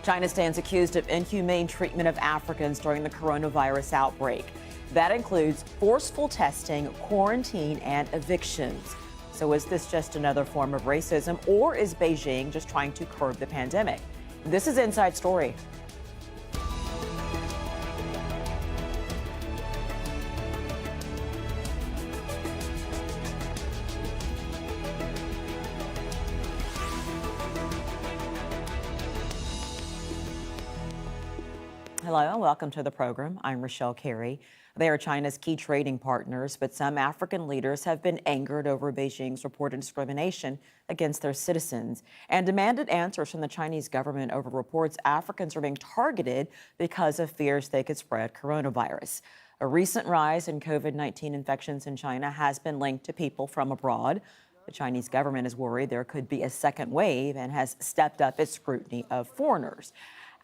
China stands accused of inhumane treatment of Africans during the coronavirus outbreak. That includes forceful testing, quarantine, and evictions. So is this just another form of racism, or is Beijing just trying to curb the pandemic? This is Inside Story. Hello and welcome to the program. I'm Rochelle Carey. They are China's key trading partners, but some African leaders have been angered over Beijing's reported discrimination against their citizens and demanded answers from the Chinese government over reports Africans are being targeted because of fears they could spread coronavirus. A recent rise in COVID-19 infections in China has been linked to people from abroad. The Chinese government is worried there could be a second wave and has stepped up its scrutiny of foreigners.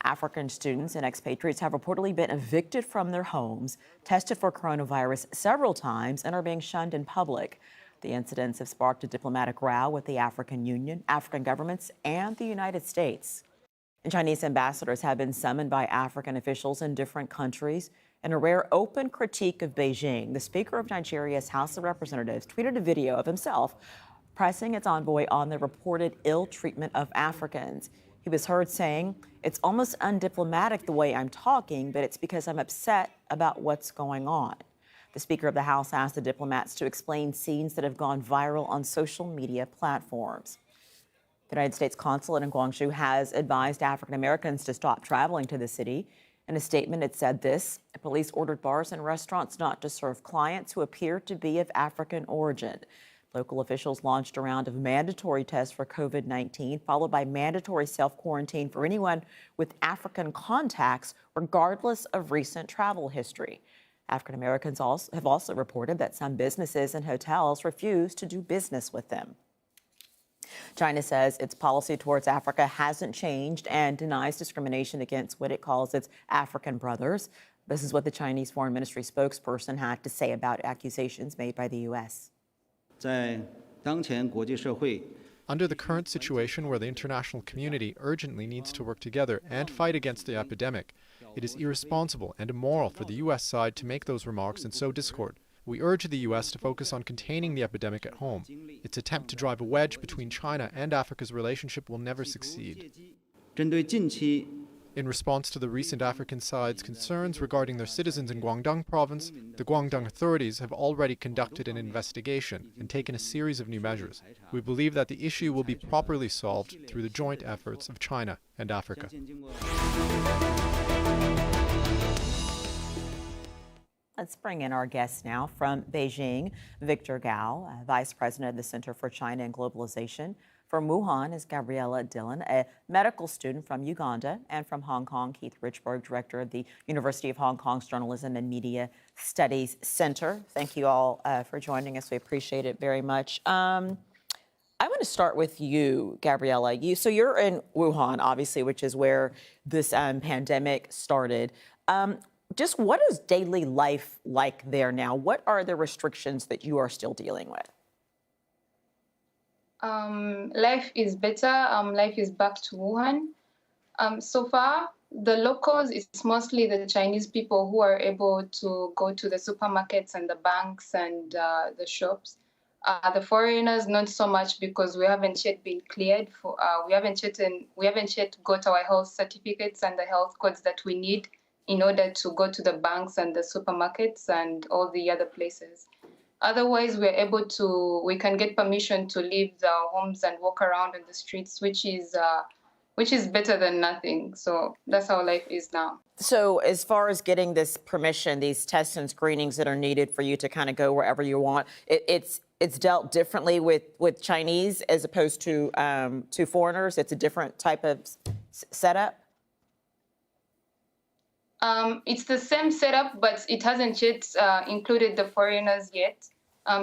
African students and expatriates have reportedly been evicted from their homes, tested for coronavirus several times, and are being shunned in public. The incidents have sparked a diplomatic row with the African Union, African governments, and the United States. And Chinese ambassadors have been summoned by African officials in different countries. In a rare open critique of Beijing, the Speaker of Nigeria's House of Representatives tweeted a video of himself pressing its envoy on the reported ill treatment of Africans. He was heard saying, "It's almost undiplomatic the way I'm talking, but it's because I'm upset about what's going on." The Speaker of the House asked the diplomats to explain scenes that have gone viral on social media platforms. The United States consulate in Guangzhou has advised African Americans to stop traveling to the city. In a statement, it said this: police ordered bars and restaurants not to serve clients who appear to be of African origin. Local officials launched a round of mandatory tests for COVID-19, followed by mandatory self-quarantine for anyone with African contacts, regardless of recent travel history. African Americans have also reported that some businesses and hotels refuse to do business with them. China says its policy towards Africa hasn't changed and denies discrimination against what it calls its African brothers. This is what the Chinese Foreign Ministry spokesperson had to say about accusations made by the U.S. Under the current situation where the international community urgently needs to work together and fight against the epidemic, it is irresponsible and immoral for the U.S. side to make those remarks and sow discord. We urge the U.S. to focus on containing the epidemic at home. Its attempt to drive a wedge between China and Africa's relationship will never succeed. In response to the recent African side's concerns regarding their citizens in Guangdong province, the Guangdong authorities have already conducted an investigation and taken a series of new measures. We believe that the issue will be properly solved through the joint efforts of China and Africa. Let's bring in our guest now from Beijing, Victor Gao, Vice President of the Center for China and Globalization. From Wuhan is Gabriela Dillon, a medical student from Uganda, and from Hong Kong, Keith Richburg, Director of the University of Hong Kong's Journalism and Media Studies Center. Thank you all for joining us. We appreciate it very much. I want to start with you, Gabriela. So you're in Wuhan, obviously, which is where this pandemic started. Just what is daily life like there now? What are the restrictions that you are still dealing with? Life is better. Life is back to Wuhan. So far, the locals, it's mostly the Chinese people who are able to go to the supermarkets and the banks and the shops. The foreigners, not so much, because we haven't yet been cleared for. We haven't yet got our health certificates and the health codes that we need in order to go to the banks and the supermarkets and all the other places. Otherwise, we can get permission to leave our homes and walk around in the streets, which is better than nothing. So that's how life is now. So as far as getting this permission, these tests and screenings that are needed for you to kind of go wherever you want, it's dealt differently with Chinese as opposed to foreigners. It's a different type of setup. It's the same setup, but it hasn't yet included the foreigners yet,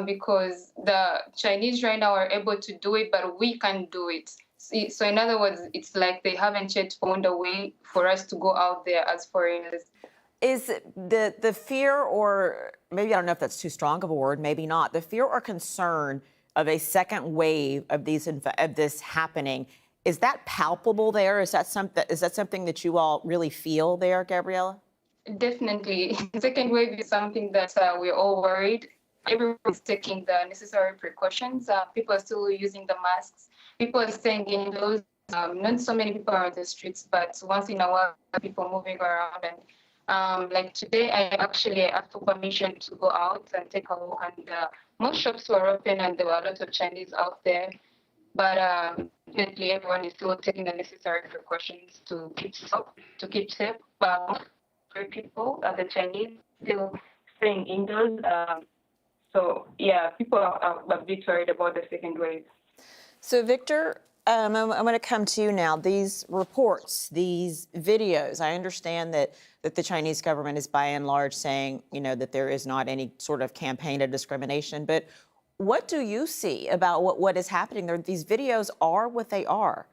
because the Chinese right now are able to do it, but we can't do it. So in other words, it's like they haven't yet found a way for us to go out there as foreigners. Is the fear, or maybe I don't know if that's too strong of a word, maybe not, the fear or concern of a second wave of this happening, Is that palpable there? Is that something that you all really feel there, Gabriela? Definitely. Second wave is something that we're all worried. Everyone is taking the necessary precautions. People are still using the masks. People are staying indoors. Not so many people are on the streets, but once in a while, people moving around. And like today, I actually asked for permission to go out and take a walk. And most shops were open, and there were a lot of Chinese out there. But definitely, everyone is still taking the necessary precautions to keep safe. But people, the Chinese, still staying indoors. So yeah, people are a bit worried about the second wave. So Victor, I'm going to come to you now. These reports, these videos, I understand that the Chinese government is by and large saying, that there is not any sort of campaign of discrimination. But what do you see about what is happening there? These videos are what they are.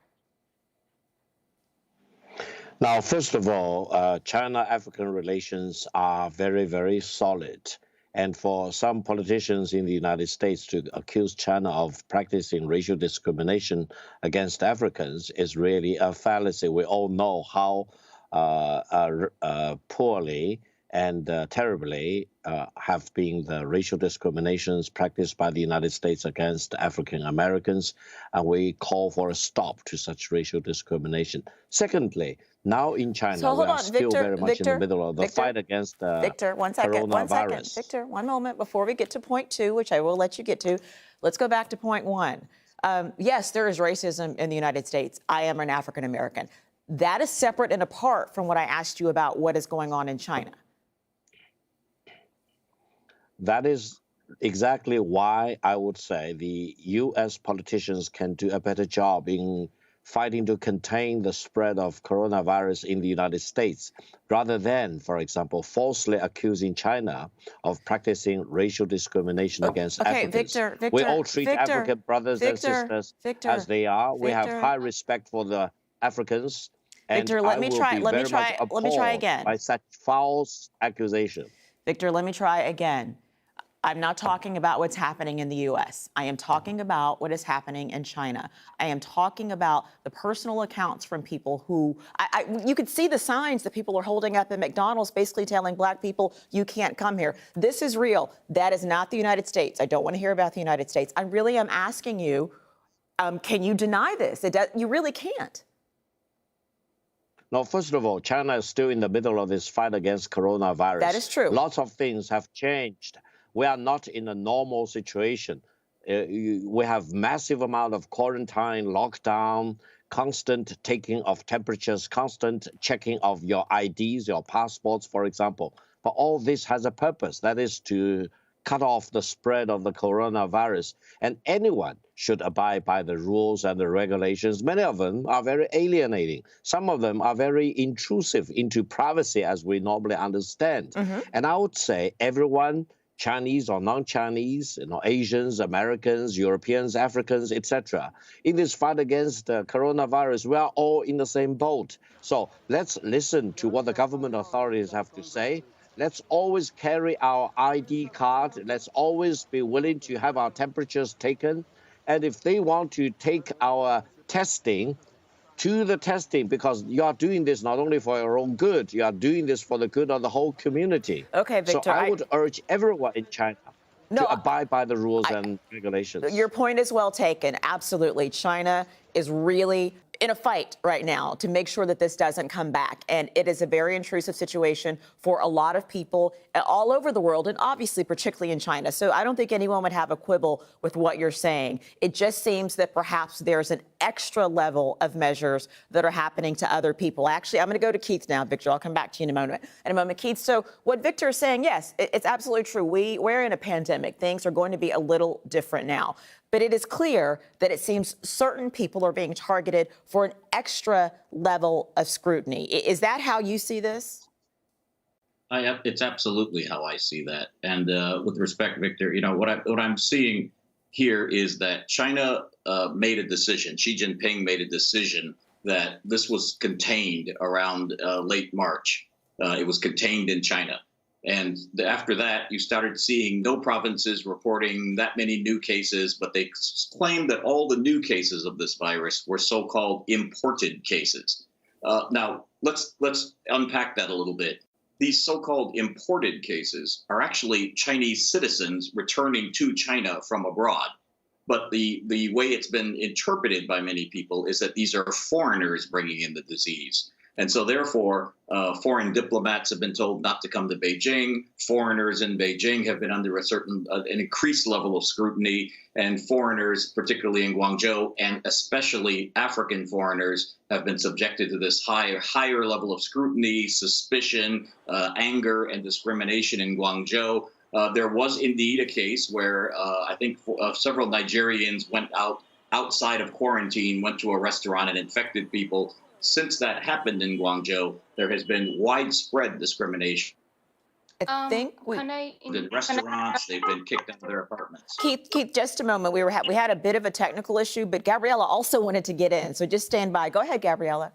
Now, first of all, China-African relations are very, very solid. And for some politicians in the United States to accuse China of practicing racial discrimination against Africans is really a fallacy. We all know how poorly and terribly have been the racial discriminations practiced by the United States against African Americans, and we call for a stop to such racial discrimination. Secondly, now in China, So we hold are on, still Victor, very much in the middle of the fight against Victor, one second. coronavirus. Victor, one moment before we get to point two, which I will let you get to. Let's go back to point one. Yes, there is racism in the United States. I am an African American. That is separate and apart from what I asked you about what is going on in China. That is exactly why I would say the U.S. politicians can do a better job in fighting to contain the spread of coronavirus in the United States, rather than, for example, falsely accusing China of practicing racial discrimination against Africans. Victor, we all treat African brothers and sisters as they are. We have high respect for the Africans. Victor, let me try again. By such false accusation. Victor, let me try again. I'm not talking about what's happening in the U.S. I am talking about what is happening in China. I am talking about the personal accounts from people who, you could see the signs that people are holding up at McDonald's, basically telling Black people, you can't come here. This is real. That is not the United States. I don't want to hear about the United States. I really am asking you, can you deny this? You really can't. No, first of all, China is still in the middle of this fight against coronavirus. That is true. Lots of things have changed. We are not in a normal situation. We have massive amount of quarantine, lockdown, constant taking of temperatures, constant checking of your IDs, your passports, for example. But all this has a purpose. That is to cut off the spread of the coronavirus. And anyone should abide by the rules and the regulations. Many of them are very alienating. Some of them are very intrusive into privacy, as we normally understand. And I would say everyone, Chinese or non-Chinese, Asians, Americans, Europeans, Africans, etc. In this fight against coronavirus, we are all in the same boat. So let's listen to what the government authorities have to say. Let's always carry our ID card. Let's always be willing to have our temperatures taken. And if they want to take our testing, to the testing, because you are doing this not only for your own good, you are doing this for the good of the whole community. Okay, Victor. So I would urge everyone in China to abide by the rules and regulations. Your point is well taken. Absolutely. China is really in a fight right now to make sure that this doesn't come back. And it is a very intrusive situation for a lot of people all over the world, and obviously particularly in China. So I don't think anyone would have a quibble with what you're saying. It just seems that perhaps there's an extra level of measures that are happening to other people. Actually, I'm going to go to Keith now, Victor. I'll come back to you in a moment. Keith, so what Victor is saying, yes, it's absolutely true. We're in a pandemic. Things are going to be a little different now. But it is clear that it seems certain people are being targeted for an extra level of scrutiny. Is that how you see this? It's absolutely how I see that. And with respect, Victor, what I'm seeing here is that China made a decision. Xi Jinping made a decision that this was contained around late March. It was contained in China. After that, you started seeing no provinces reporting that many new cases, but they claimed that all the new cases of this virus were so-called imported cases. Now, let's unpack that a little bit. These so-called imported cases are actually Chinese citizens returning to China from abroad. But the way it's been interpreted by many people is that these are foreigners bringing in the disease. And so therefore, foreign diplomats have been told not to come to Beijing. Foreigners in Beijing have been under an increased level of scrutiny, and foreigners, particularly in Guangzhou, and especially African foreigners, have been subjected to this higher level of scrutiny, suspicion, anger, and discrimination in Guangzhou. There was indeed a case where I think several Nigerians went outside of quarantine, went to a restaurant and infected people. Since that happened in Guangzhou, there has been widespread discrimination. I think In restaurants, they've been kicked out of their apartments. Keith, just a moment. We had a bit of a technical issue, but Gabriela also wanted to get in, so just stand by. Go ahead, Gabriela.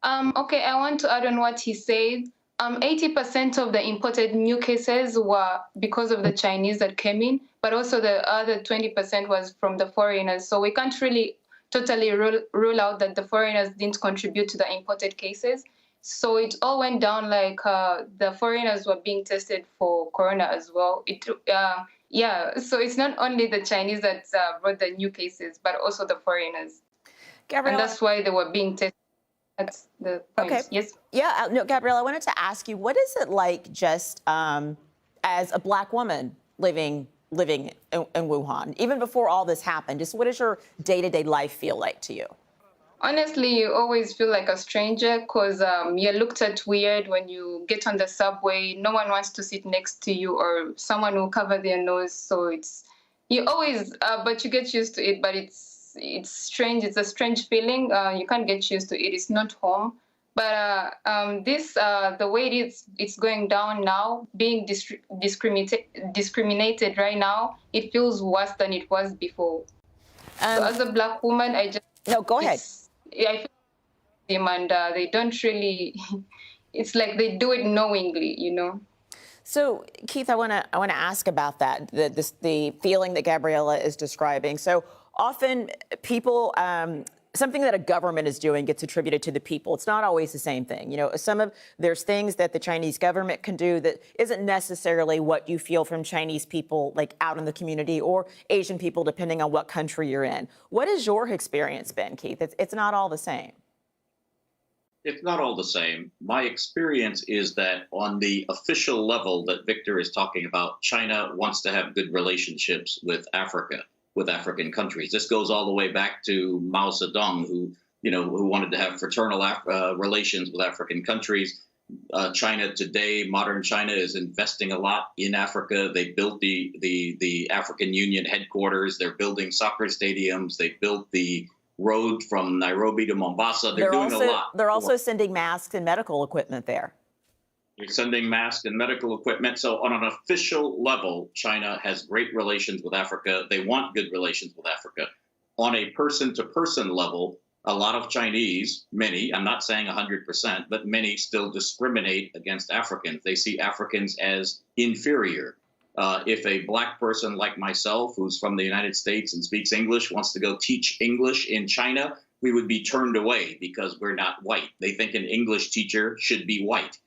Okay, I want to add on what he said. 80% of the imported new cases were because of the Chinese that came in, but also the other 20% was from the foreigners. So we can't really totally rule out that the foreigners didn't contribute to the imported cases. So it all went down like the foreigners were being tested for corona as well. So it's not only the Chinese that brought the new cases, but also the foreigners. Gabriela, and that's why they were being tested. That's the point. Okay. Yes. Yeah, no, Gabriela, I wanted to ask you, what is it like just as a Black woman living in Wuhan, even before all this happened? Just what does your day-to-day life feel like to you? Honestly, you always feel like a stranger because you're looked at weird when you get on the subway. No one wants to sit next to you, or someone will cover their nose. So you always, but you get used to it. But it's strange. It's a strange feeling. You can't get used to it. It's not home. But the way it's going down now, being discriminated right now, it feels worse than it was before. So as a Black woman, go ahead. I feel them, and they don't really. It's like they do it knowingly, you know. So, Keith, I want to ask about that. The feeling that Gabriela is describing. So often, people. Something that a government is doing gets attributed to the people. It's not always the same thing. You know, there's things that the Chinese government can do that isn't necessarily what you feel from Chinese people, like out in the community, or Asian people, depending on what country you're in. What has your experience been, Keith? It's not all the same. It's not all the same. My experience is that on the official level that Victor is talking about, China wants to have good relationships with Africa, with African countries. This goes all the way back to Mao Zedong, who wanted to have fraternal relations with African countries. China today, modern China, is investing a lot in Africa. They built the African Union headquarters. They're building soccer stadiums. They built the road from Nairobi to Mombasa. They're doing a lot. They're also sending masks and medical equipment there. They're sending masks and medical equipment. So on an official level, China has great relations with Africa. They want good relations with Africa. On a person-to-person level, a lot of Chinese, many, I'm not saying 100%, but many still discriminate against Africans. They see Africans as inferior. If a Black person like myself, who's from the United States and speaks English, wants to go teach English in China, we would be turned away because we're not white. They think an English teacher should be white.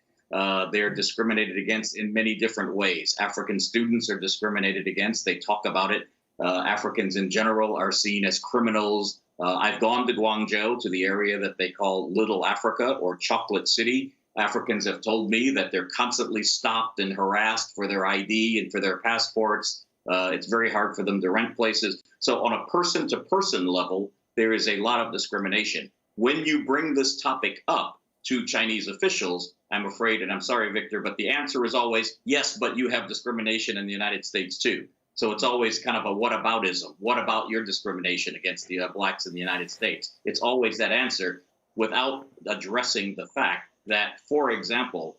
They're discriminated against in many different ways. African students are discriminated against. They talk about it. Africans in general are seen as criminals. I've gone to Guangzhou, to the area that they call Little Africa or Chocolate City. Africans have told me that they're constantly stopped and harassed for their ID and for their passports. It's very hard for them to rent places. So on a person-to-person level, there is a lot of discrimination. When you bring this topic up to Chinese officials, I'm afraid, and I'm sorry, Victor, but the answer is always, yes, but you have discrimination in the United States too. So it's always kind of a whataboutism. What about your discrimination against the Blacks in the United States? It's always that answer without addressing the fact that, for example,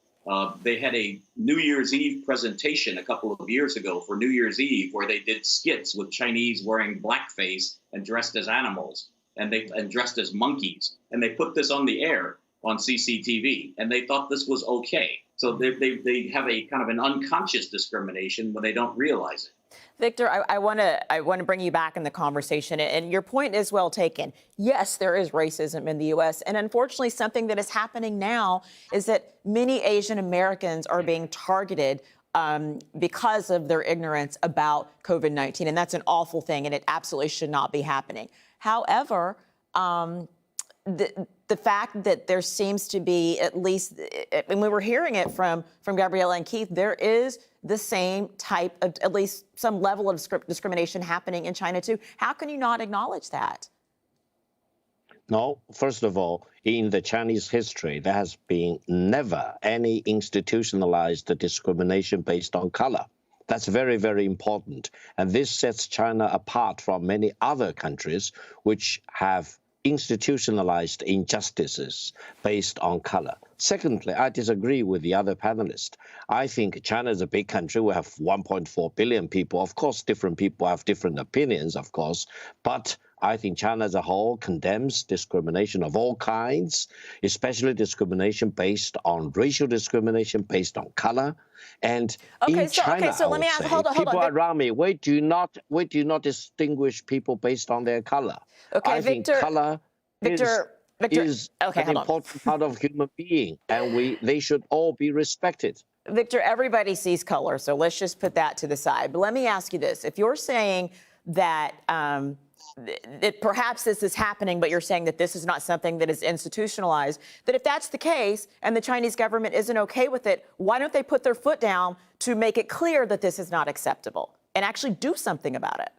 they had a New Year's Eve presentation a couple of years ago for New Year's Eve where they did skits with Chinese wearing blackface and dressed as animals and dressed as monkeys. And they put this on the air. on CCTV, and they thought this was okay. So they have a kind of an unconscious discrimination when they don't realize it. Victor, I want to bring you back in the conversation, and your point is well taken. Yes, there is racism in the U.S., and unfortunately, something that is happening now is that many Asian Americans are being targeted because of their ignorance about COVID-19, and that's an awful thing, and it absolutely should not be happening. However, the fact that there seems to be, at least, and we were hearing it from Gabriela and Keith, there is the same type of, at least some level of discrimination happening in China too. How can you not acknowledge that? No, first of all, in the Chinese history, there has been never any institutionalized discrimination based on color. That's very, very important. And this sets China apart from many other countries which have institutionalized injustices based on color. Secondly, I disagree with the other panelists. I think China is a big country. We have 1.4 billion people. Of course, different people have different opinions, of course, but I think China as a whole condemns discrimination of all kinds, especially discrimination based on racial discrimination based on color. And in China, so let me ask, hold on. People around me, we do not distinguish people based on their color. Okay, I think color is an important part of human being, and they should all be respected. Victor, everybody sees color, so let's just put that to the side. But let me ask you this. If you're saying that perhaps this is happening, but you're saying that this is not something that is institutionalized, that if that's the case and the Chinese government isn't okay with it, why don't they put their foot down to make it clear that this is not acceptable and actually do something about it?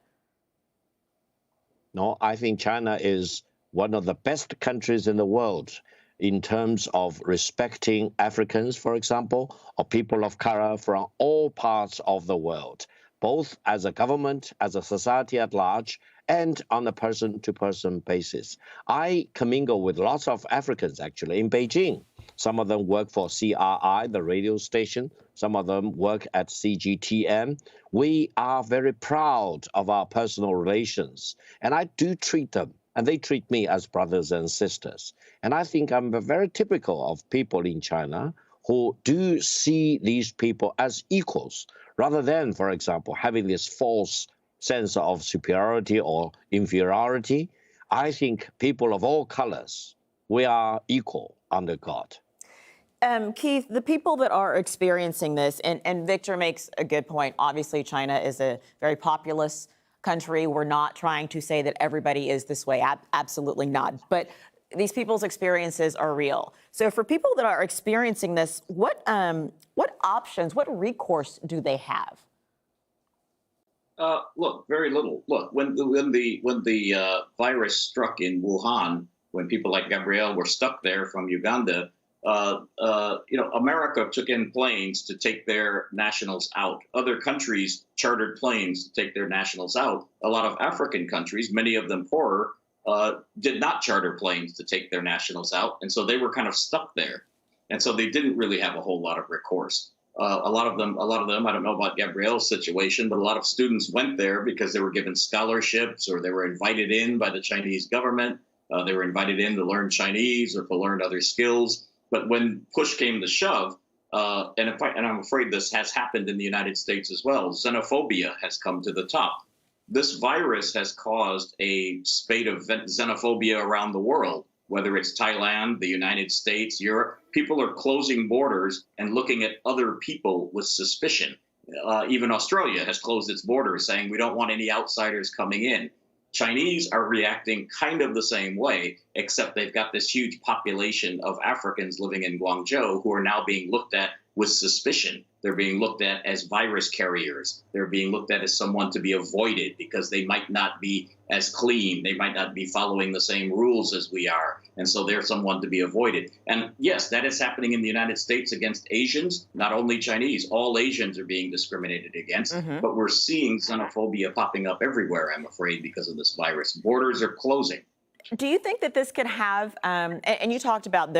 No, I think China is one of the best countries in the world in terms of respecting Africans, for example, or people of color from all parts of the world, both as a government, as a society at large, and on a person-to-person basis. I commingle with lots of Africans, actually, in Beijing. Some of them work for CRI, the radio station. Some of them work at CGTN. We are very proud of our personal relations, and I do treat them, and they treat me as brothers and sisters. And I think I'm very typical of people in China who do see these people as equals, rather than, for example, having this false sense of superiority or inferiority. I think people of all colors, we are equal under God. Keith, the people that are experiencing this, and Victor makes a good point. Obviously, China is a very populous country. We're not trying to say that everybody is this way. Absolutely not. But these people's experiences are real. So for people that are experiencing this, what options, what recourse do they have? Look, very little. Look, when the virus struck in Wuhan, when people like Gabrielle were stuck there from Uganda, America took in planes to take their nationals out. Other countries chartered planes to take their nationals out. A lot of African countries, many of them poorer, did not charter planes to take their nationals out, and so they were kind of stuck there, and so they didn't really have a whole lot of recourse. A lot of them, I don't know about Gabrielle's situation, but a lot of students went there because they were given scholarships or they were invited in by the Chinese government. They were invited in to learn Chinese or to learn other skills. But when push came to shove, and I'm afraid this has happened in the United States as well, xenophobia has come to the top. This virus has caused a spate of xenophobia around the world, whether it's Thailand, the United States, Europe. People are closing borders and looking at other people with suspicion. Even Australia has closed its borders, saying we don't want any outsiders coming in. Chinese are reacting kind of the same way, except they've got this huge population of Africans living in Guangzhou who are now being looked at with suspicion. They're being looked at as virus carriers. They're being looked at as someone to be avoided because they might not be as clean. They might not be following the same rules as we are. And so they're someone to be avoided. And yes, that is happening in the United States against Asians, not only Chinese. All Asians are being discriminated against. Mm-hmm. But we're seeing xenophobia popping up everywhere, I'm afraid, because of this virus. Borders are closing. Do you think that this could have, and you talked about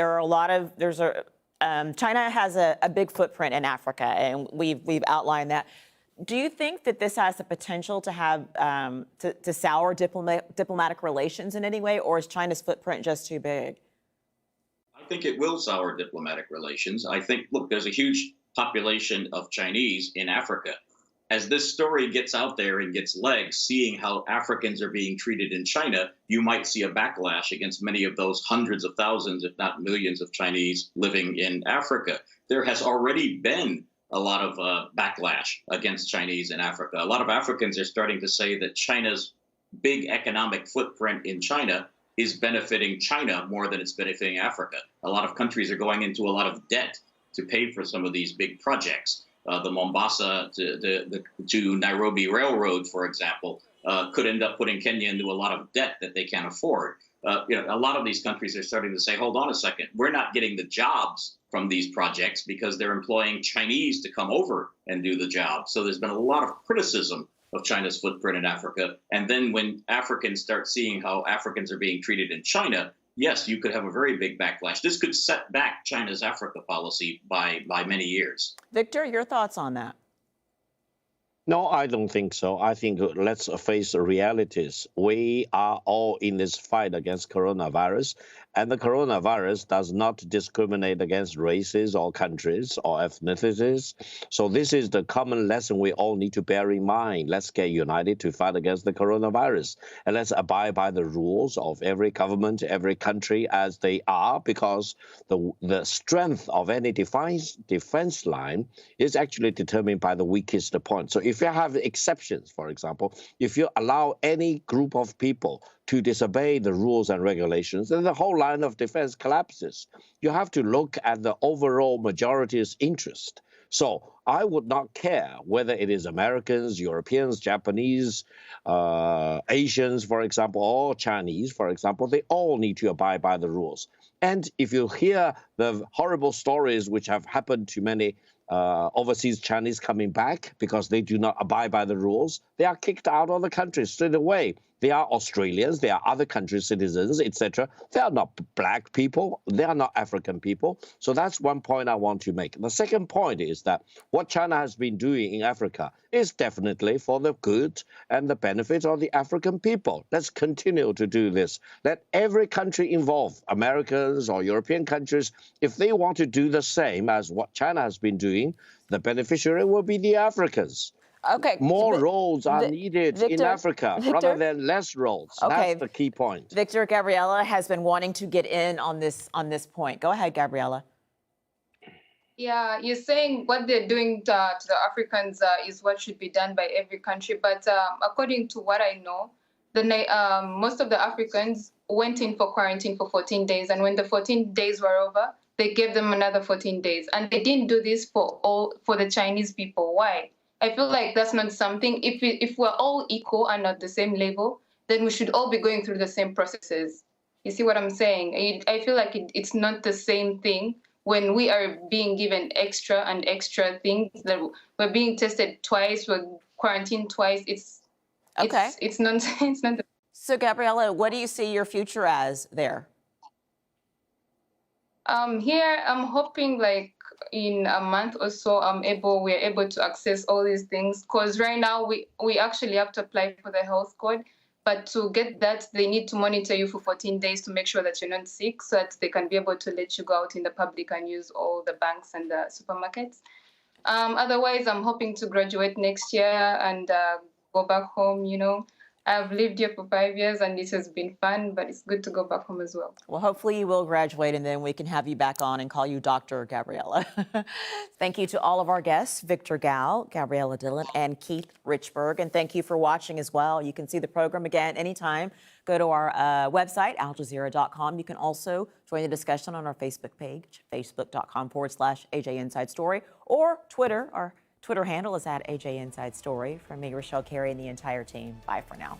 China has a big footprint in Africa, and we've outlined that. Do you think that this has the potential to have to sour diplomatic relations in any way, or is China's footprint just too big? I think it will sour diplomatic relations. I think, look, there's a huge population of Chinese in Africa. As this story gets out there and gets legs, seeing how Africans are being treated in China, you might see a backlash against many of those hundreds of thousands, if not millions, of Chinese living in Africa. There has already been a lot of backlash against Chinese in Africa. A lot of Africans are starting to say that China's big economic footprint in China is benefiting China more than it's benefiting Africa. A lot of countries are going into a lot of debt to pay for some of these big projects. The Mombasa to Nairobi Railroad, for example, could end up putting Kenya into a lot of debt that they can't afford. A lot of these countries are starting to say, hold on a second, we're not getting the jobs from these projects because they're employing Chinese to come over and do the job. So there's been a lot of criticism of China's footprint in Africa. And then when Africans start seeing how Africans are being treated in China, yes, you could have a very big backlash. This could set back China's Africa policy by many years. Victor, your thoughts on that? No, I don't think so. I think let's face the realities. We are all in this fight against coronavirus, and the coronavirus does not discriminate against races or countries or ethnicities. So this is the common lesson we all need to bear in mind. Let's get united to fight against the coronavirus, and let's abide by the rules of every government, every country as they are, because the strength of any defense line is actually determined by the weakest point. So if you have exceptions, for example, if you allow any group of people to disobey the rules and regulations, then the whole line of defense collapses. You have to look at the overall majority's interest. So I would not care whether it is Americans, Europeans, Japanese, Asians, for example, or Chinese, for example, they all need to abide by the rules. And if you hear the horrible stories which have happened to many overseas Chinese coming back because they do not abide by the rules, they are kicked out of the country straight away. They are Australians, they are other countries' citizens, etc. They are not black people, they are not African people. So that's one point I want to make. The second point is that what China has been doing in Africa is definitely for the good and the benefit of the African people. Let's continue to do this. Let every country involved, Americans or European countries, if they want to do the same as what China has been doing, the beneficiary will be the Africans. Okay. More roads are needed in Africa rather than less roads. Okay. That's the key point. Victor, Gabriela has been wanting to get in on this point. Go ahead, Gabriela. Yeah, you're saying what they're doing to the Africans is what should be done by every country. But according to what I know, most of the Africans went in for quarantine for 14 days. And when the 14 days were over, they gave them another 14 days. And they didn't do this for the Chinese people. Why? I feel like that's not something, if we're all equal and at the same level, then we should all be going through the same processes. You see what I'm saying? I feel like it's not the same thing when we are being given extra and extra things, that we're being tested twice, we're quarantined twice. It's nonsense. So Gabriela, what do you see your future as there? Here, I'm hoping like in a month or so, we're able to access all these things. Because right now we actually have to apply for the health code, but to get that, they need to monitor you for 14 days to make sure that you're not sick, so that they can be able to let you go out in the public and use all the banks and the supermarkets. Otherwise, I'm hoping to graduate next year and go back home, you know. I've lived here for 5 years and it has been fun, but it's good to go back home as well. Well, hopefully you will graduate and then we can have you back on and call you Dr. Gabriela. Thank you to all of our guests, Victor Gao, Gabriela Dillon, and Keith Richburg. And thank you for watching as well. You can see the program again anytime. Go to our website, aljazeera.com. You can also join the discussion on our Facebook page, facebook.com/AJ Inside Story, or Twitter. Our Twitter handle is @AJ Inside Story. From me, Rochelle Carey, and the entire team. Bye for now.